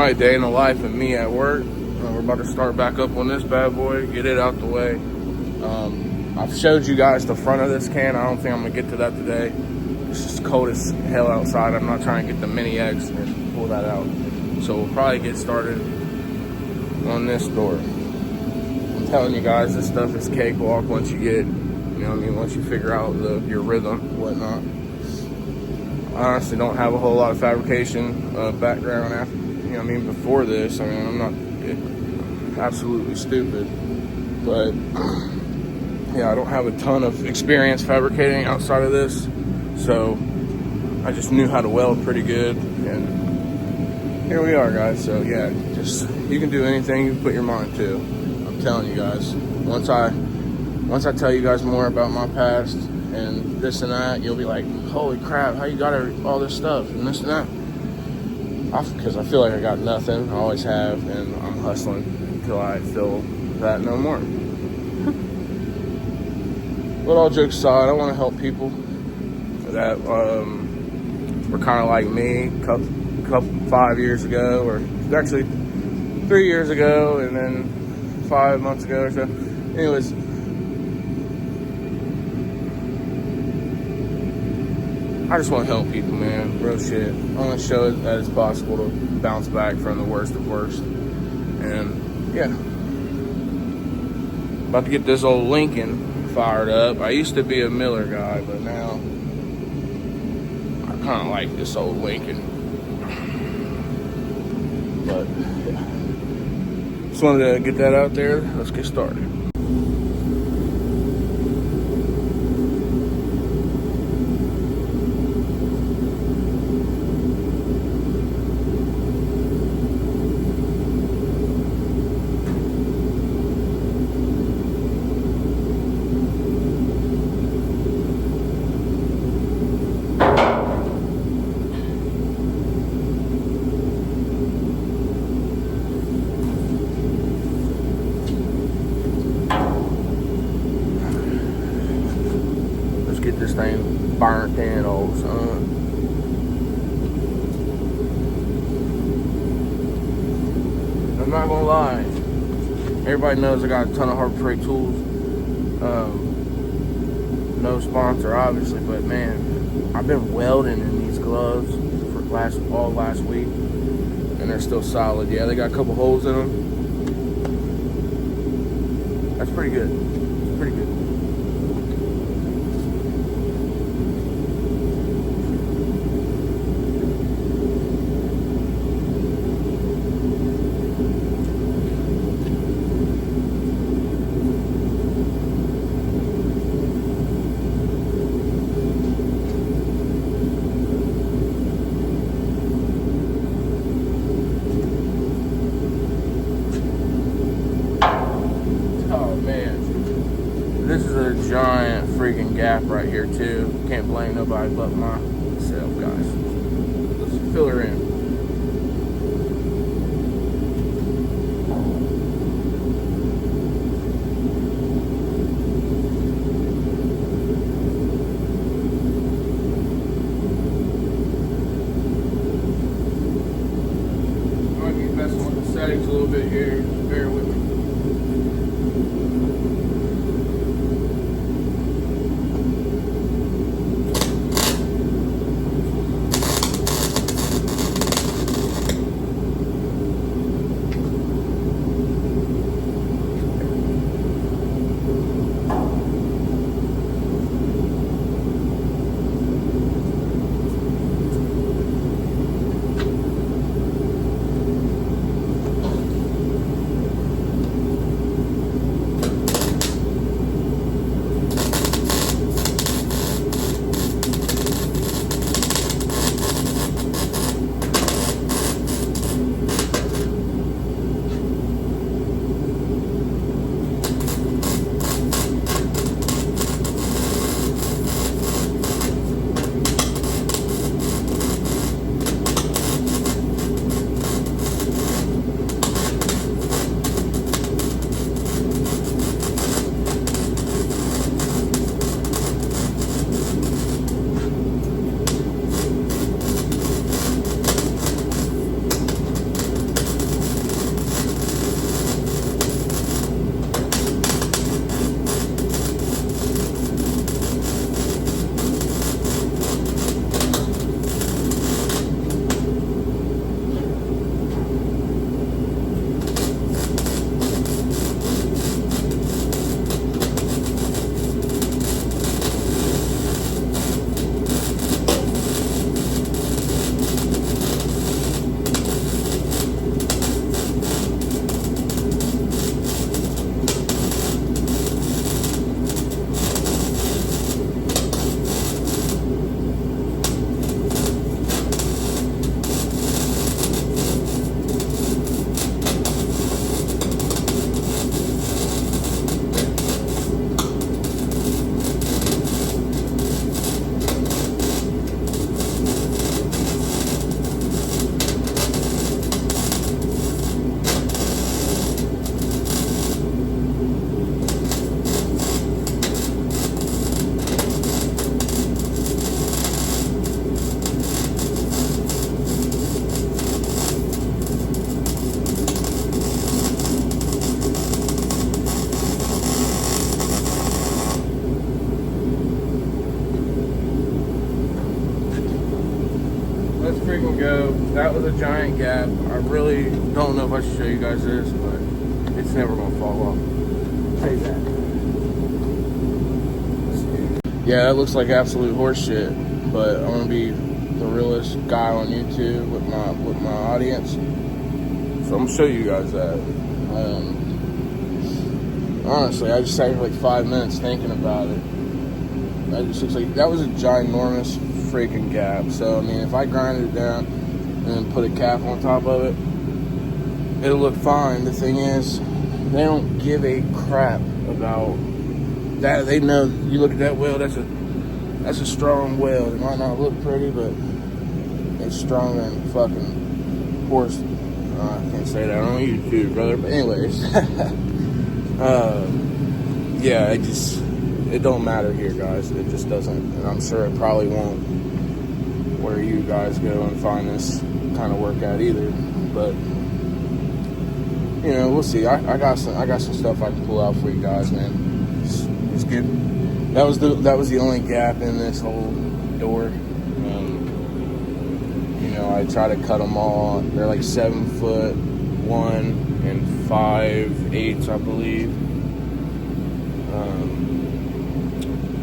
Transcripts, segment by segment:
my day in the life of me at work. We're about to start back up on this bad boy, get it out the way. I've showed you guys the front of this can. I don't think I'm gonna get to that today. It's just cold as hell outside. I'm not trying to get the mini X and pull that out. So we'll probably get started on this door. I'm telling you guys, this stuff is cakewalk once you get, you know what I mean, once you figure out your rhythm and whatnot. I honestly don't have a whole lot of fabrication background after, you know what I mean, before this. I mean, I'm not absolutely stupid, but yeah, I don't have a ton of experience fabricating outside of this, so I just knew how to weld pretty good, and here we are, guys. So yeah, just, you can do anything you put your mind to. I'm telling you guys, once I tell you guys more about my past and this and that, you'll be like, holy crap, how you got all this stuff and this and that? Because I feel like I got nothing. I always have, and I'm hustling until I feel that no more. But all jokes aside, I want to help people that were kind of like me, couple 5 years ago, or actually 3 years ago, and then 5 months ago or so. Anyways, I just want to help people, man. Real shit. I want to show that it's possible to bounce back from the worst of worst. And yeah, about to get this old Lincoln fired up. I used to be a Miller guy, but now I kind of like this old Lincoln. But yeah, just wanted to get that out there. Let's get started. Get this thing burnt in, old son. I'm not gonna lie, everybody knows I got a ton of Harbor Freight tools. No sponsor, obviously, but man, I've been welding in these gloves for all last week, and they're still solid. Yeah, they got a couple holes in them. That's pretty good. Pretty good. This is a giant freaking gap right here too. Can't blame nobody but myself, guys. Let's fill her in. Might be messing with the settings a little bit here. Bear with me. that was a giant gap. I really don't know if I should show you guys this, but it's never gonna fall off. Say that. Yeah, that looks like absolute horse shit, but I'm gonna be the realest guy on YouTube with my audience. So I'm gonna show you guys that. Honestly, I just sat here like 5 minutes thinking about it. That just looks like that was a ginormous freaking gap. So I mean, if I grinded it down and then put a cap on top of it, it'll look fine. The thing is, they don't give a crap about that. They know, you look at that weld, that's a strong weld. It might not look pretty, but it's stronger than fucking horse. I can't say that on YouTube, brother. But anyways, yeah, it don't matter here, guys. It just doesn't, and I'm sure it probably won't where you guys go and find this kind of work at either. But you know, we'll see. I got some stuff I can pull out for you guys, man. It's good. That was the only gap in this whole door. You know, I try to cut them all. They're like 7'1" and 5/8, I believe.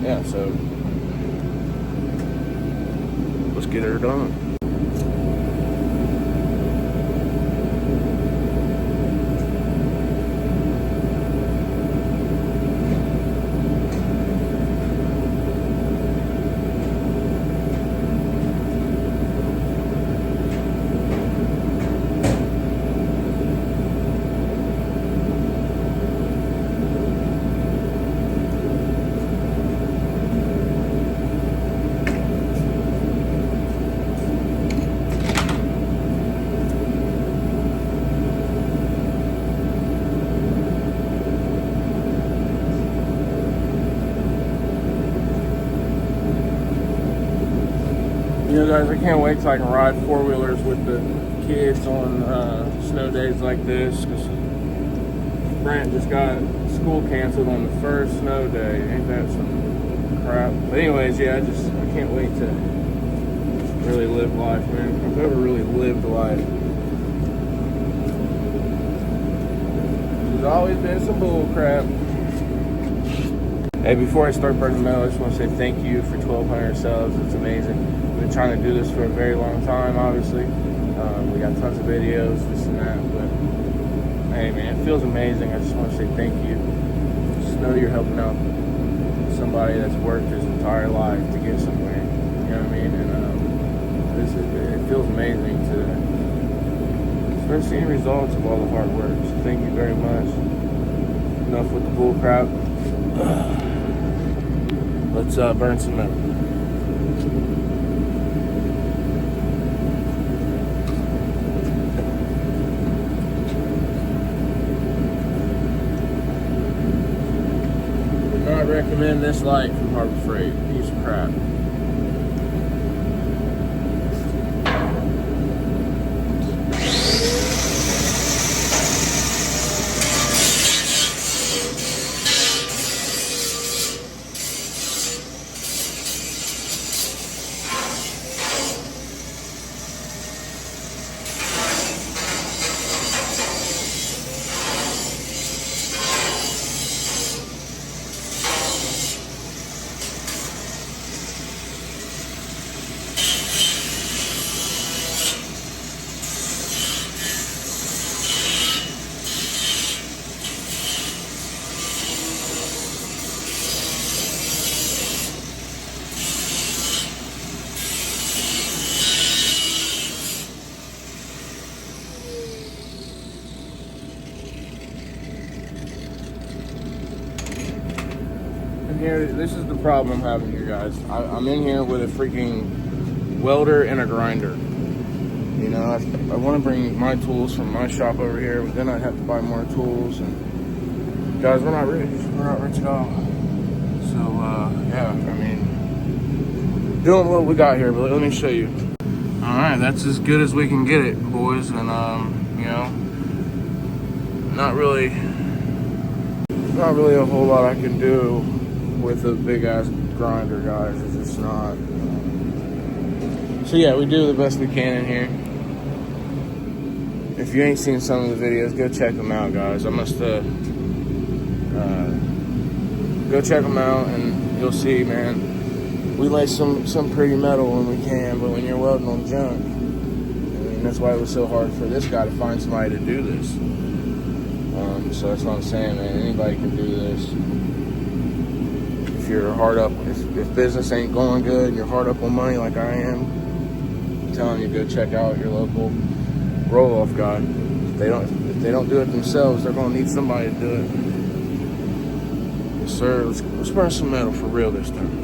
Yeah, so let's get her done. You know, guys, I can't wait till I can ride four-wheelers with the kids on snow days like this, because Brent just got school canceled on the first snow day. Ain't that some crap? But anyways, yeah, I can't wait to really live life, man. I've never really lived life. There's always been some bull crap. Hey, before I start burning metal, I just want to say thank you for 1,200 subs. It's amazing. We've been trying to do this for a very long time, obviously. We got tons of videos, this and that, but hey, man, it feels amazing. I just want to say thank you. Just know you're helping out somebody that's worked his entire life to get somewhere. You know what I mean? And it feels amazing to start seeing results of all the hard work. So thank you very much. Enough with the bull crap. Let's burn some metal. Would not recommend this light from Harbor Freight. Piece of crap. Here, this is the problem I'm having here, guys. I'm in here with a freaking welder and a grinder. You know, I want to bring my tools from my shop over here, but then I'd have to buy more tools. And guys, we're not rich. We're not rich at all. So yeah, I mean, doing what we got here. But let me show you. All right, that's as good as we can get it, boys. And you know, not really a whole lot I can do with a big ass grinder, guys. It's just not. So yeah, we do the best we can in here. If you ain't seen some of the videos, go check them out, guys. I must go check them out, and you'll see, man. We lay some pretty metal when we can, but when you're welding on junk, I mean, that's why it was so hard for this guy to find somebody to do this. So that's what I'm saying, man. Anybody can do this. If you're hard up, if business ain't going good and you're hard up on money like I am, I'm telling you, go check out your local roll-off guy. If they don't do it themselves, they're gonna need somebody to do it. Yes, sir. Let's burn some metal for real this time.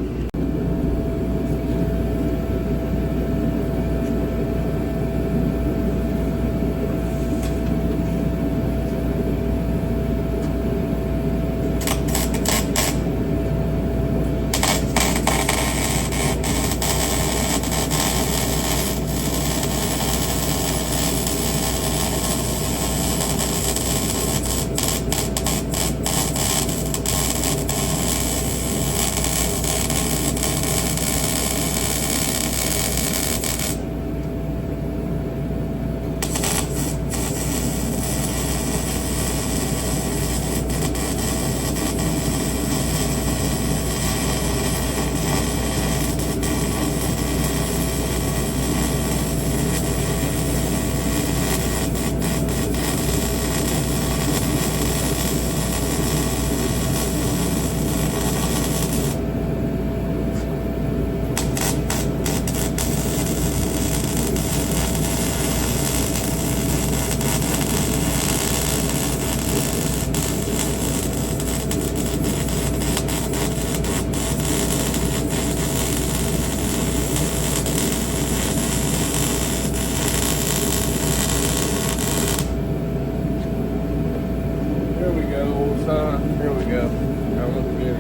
Here we go. Now look at it.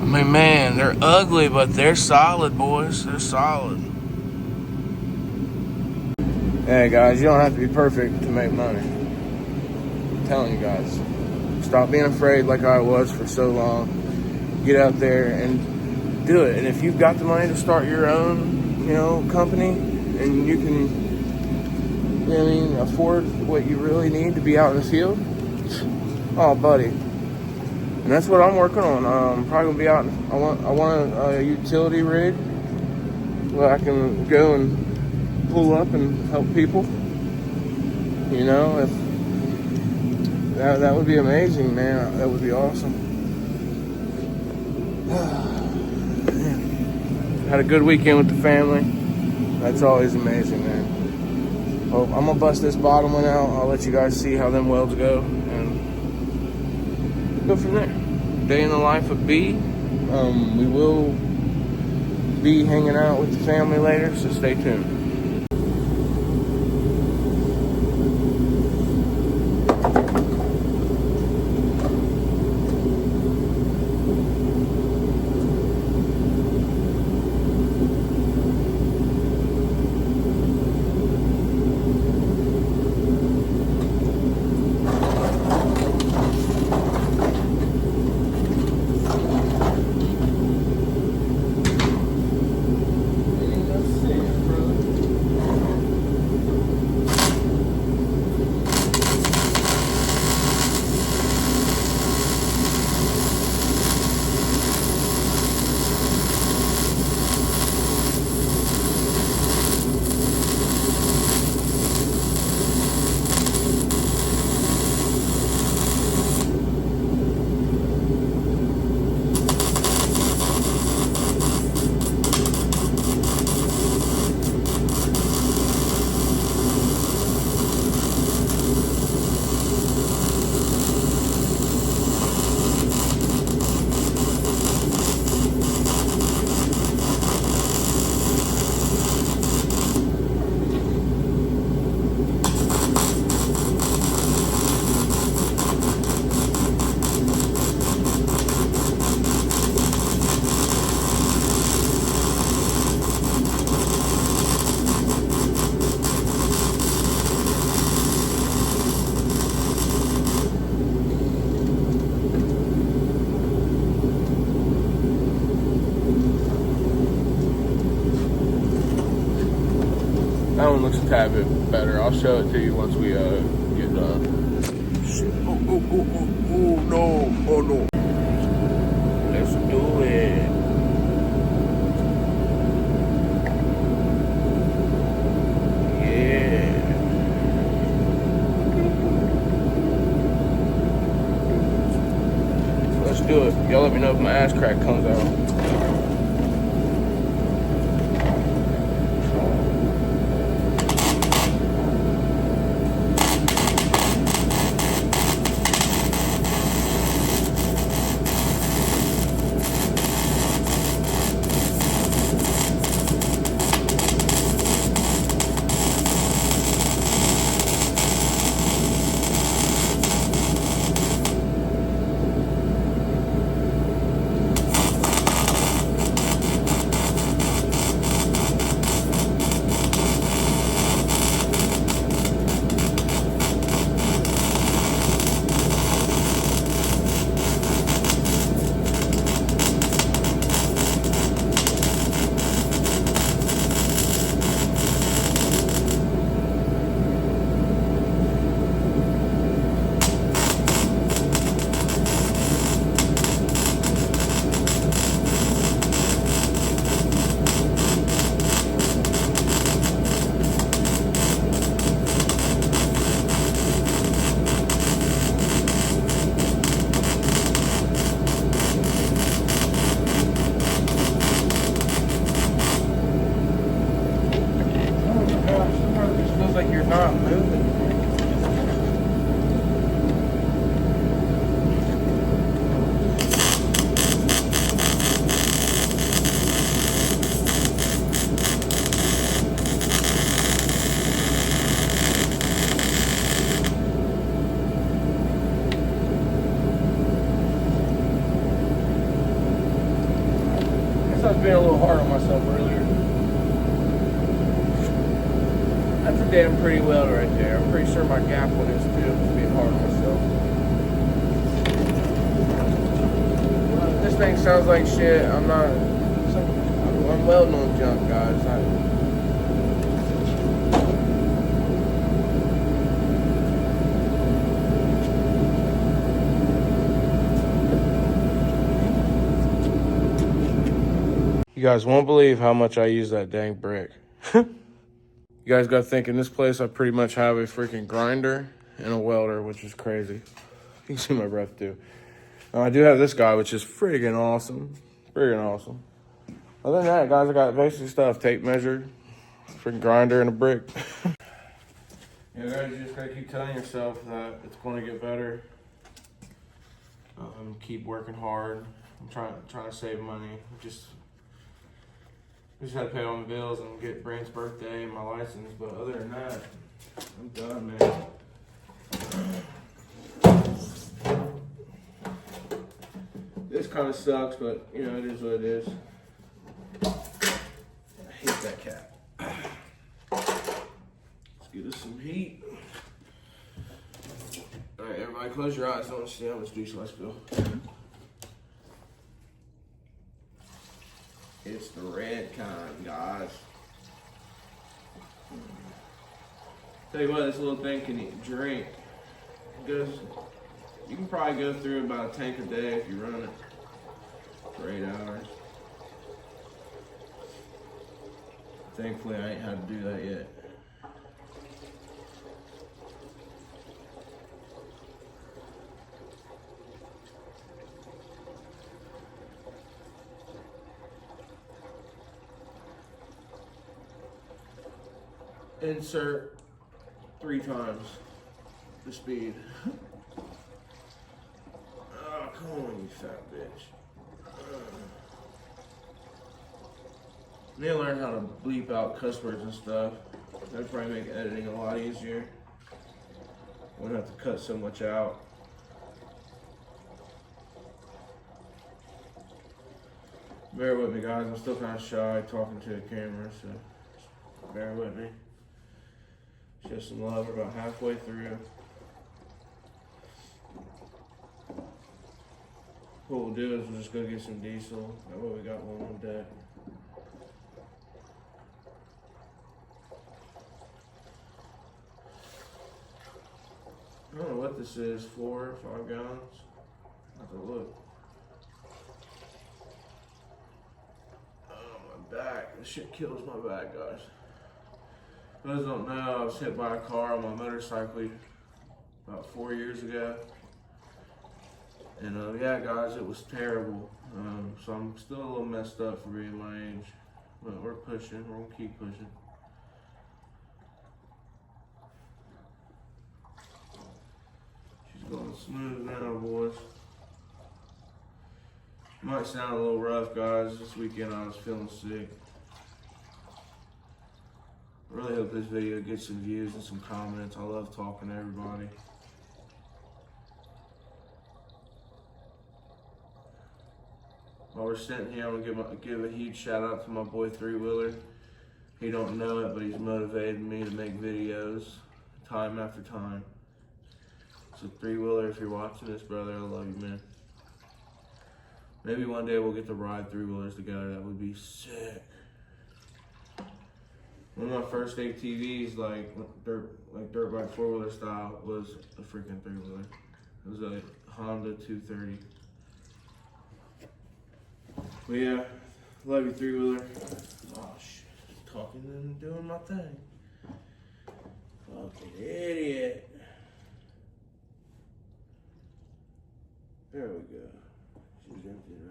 I mean, man, they're ugly, but they're solid, boys. They're solid. Hey, guys, you don't have to be perfect to make money. I'm telling you guys. Stop being afraid like I was for so long. Get out there and do it. And if you've got the money to start your own, company, and you can, afford what you really need to be out in the field, oh, buddy. And that's what I'm working on. I'm probably gonna be out. I want a utility rig where I can go and pull up and help people. If that would be amazing, man. That would be awesome. Had a good weekend with the family. That's always amazing, man. Well, I'm gonna bust this bottom one out. I'll let you guys see how them welds go and go from there. Day in the life of B. We will be hanging out with the family later, so stay tuned. one looks a tad bit better. I'll show it to you once we get done. Shit. Oh no. Oh no. Let's do it. Yeah. Let's do it. Y'all let me know if my ass crack comes out. Like you're not moving. I guess I was being a little hard on myself earlier. That's a damn pretty welder right there. I'm pretty sure my gap one is too. I'm being hard on myself. This thing sounds like shit. I'm welding on junk, guys. You guys won't believe how much I use that dang brick. You guys got to think, in this place, I pretty much have a freaking grinder and a welder, which is crazy. You can see my breath too. I do have this guy, which is friggin' awesome. Friggin' awesome. Other than that, guys, I got basic stuff. Tape measure, freaking grinder, and a brick. Yeah, guys, you just got to keep telling yourself that it's going to get better. Keep working hard. I'm trying to save money. Just had to pay all my bills and get Brand's birthday and my license, but other than that, I'm done, man. This kind of sucks, but you know, it is what it is. I hate that cat. Let's give this some heat. All right, everybody, close your eyes. I want to see how much diesel I spill. It's the red kind, guys. Tell you what, this little thing can drink. You can probably go through about a tank a day if you run it for 8 hours. Thankfully, I ain't had to do that yet. Insert 3 times the speed. Oh, come on, you fat bitch. I need to learn how to bleep out cuss words and stuff. That'd probably make editing a lot easier. Wouldn't have to cut so much out. Bear with me, guys. I'm still kind of shy talking to the camera, so just bear with me. Show some love. We're about halfway through. What we'll do is we'll just go get some diesel. That way we got one on deck. I don't know what this is, 4 or 5 gallons. Have to look. Oh, my back. This shit kills my back, guys. For those who don't know, I was hit by a car on my motorcycle about 4 years ago. And yeah, guys, it was terrible. So I'm still a little messed up for being my age. But we're pushing, we're gonna keep pushing. She's going smooth now, boys. Might sound a little rough, guys. This weekend I was feeling sick. I really hope this video gets some views and some comments. I love talking to everybody. While we're sitting here, I'm gonna give a huge shout out to my boy 3-Wheeler. He don't know it, but he's motivated me to make videos time after time. So 3-Wheeler, if you're watching this, brother, I love you, man. Maybe one day we'll get to ride 3-Wheelers together. That would be sick. One of my first ATVs, like dirt bike 4-wheeler style, was a freaking 3-wheeler. It was a Honda 230. But yeah, love you 3-wheeler. Oh shit, talking and doing my thing. Fucking idiot. There we go. She's emptying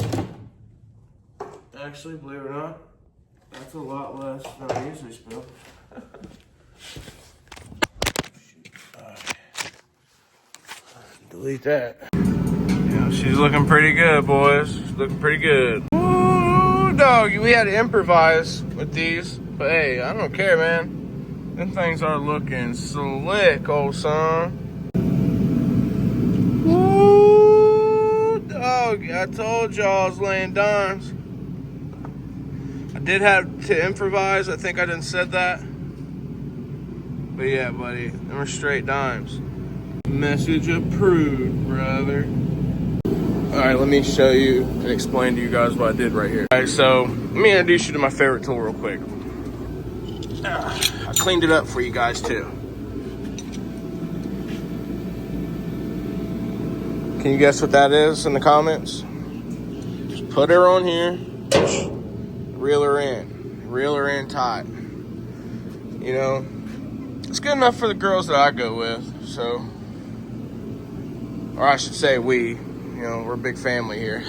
out. Actually, believe it or not, that's a lot less than I usually spill. Delete that. Yeah, she's looking pretty good, boys. She's looking pretty good. Ooh, dog, we had to improvise with these, but hey, I don't care, man. Them things are looking slick, old son. Ooh, dog, I told y'all I was laying dimes. I did have to improvise. I think I didn't said that. But yeah, buddy, them are straight dimes. Message approved, brother. Alright, let me show you and explain to you guys what I did right here. Alright, so let me introduce you to my favorite tool real quick. I cleaned it up for you guys too. Can you guess what that is in the comments? Just put her on here, reel her in tight. You know, it's good enough for the girls that I go with, so, or I should say we, you know, we're a big family here.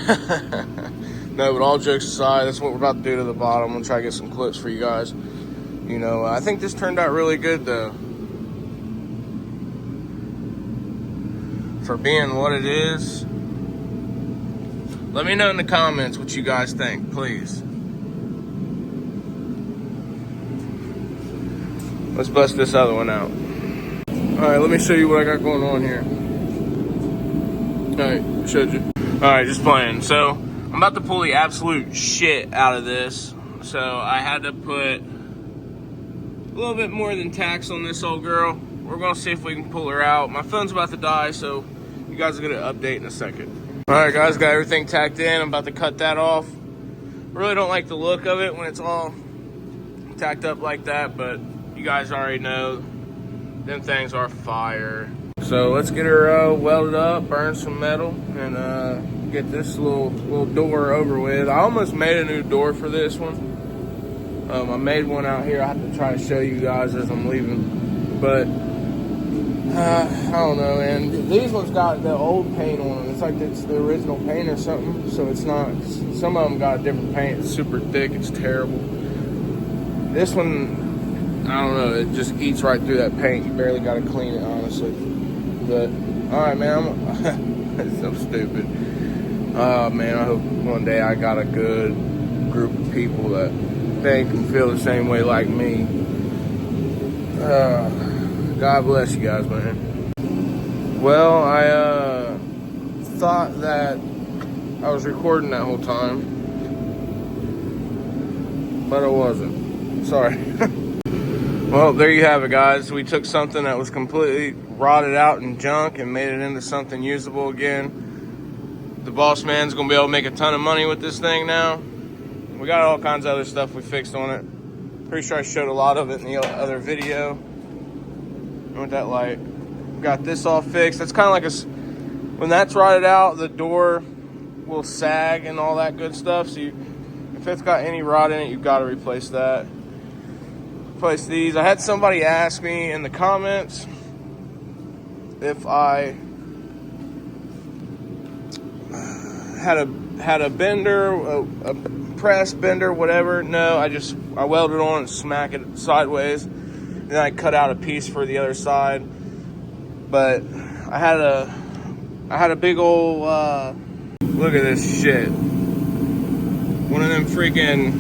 No, but all jokes aside, that's what we're about to do to the bottom. I'm gonna try to get some clips for you guys. You know, I think this turned out really good though. For being what it is. Let me know in the comments what you guys think, please. Let's bust this other one out. Alright, let me show you what I got going on here. Alright, showed you. Alright, just playing. So, I'm about to pull the absolute shit out of this. So, I had to put a little bit more than tax on this old girl. We're gonna see if we can pull her out. My phone's about to die, so you guys are gonna update in a second. Alright guys, got everything tacked in. I'm about to cut that off. Really don't like the look of it when it's all tacked up like that, but you guys already know them things are fire. So let's get her welded up, burn some metal, and get this little door over with. I almost made a new door for this one. I made one out here. I have to try to show you guys as I'm leaving, but I don't know, man. These ones got the old paint on them. It's like it's the original paint or something, so it's not. Some of them got a different paint. It's super thick. It's terrible. This one, I don't know. It just eats right through that paint. You barely got to clean it, honestly. But all right, man. It's so stupid. Man, I hope one day I got a good group of people that think and feel the same way like me. God bless you guys, man. Well, I thought that I was recording that whole time, but I wasn't. Sorry. Well, there you have it, guys. We took something that was completely rotted out and junk and made it into something usable again. The boss man's gonna be able to make a ton of money with this thing now. We got all kinds of other stuff we fixed on it. Pretty sure I showed a lot of it in the other video. with that light. Got this all fixed. That's kind of like when that's rotted out, the door will sag and all that good stuff. So if it's got any rot in it, you've got to replace that. Replace these. I had somebody ask me in the comments if I had a bender, a press bender, whatever. No, I welded on and smack it sideways. Then I cut out a piece for the other side. But I had a big old look at this shit. One of them freaking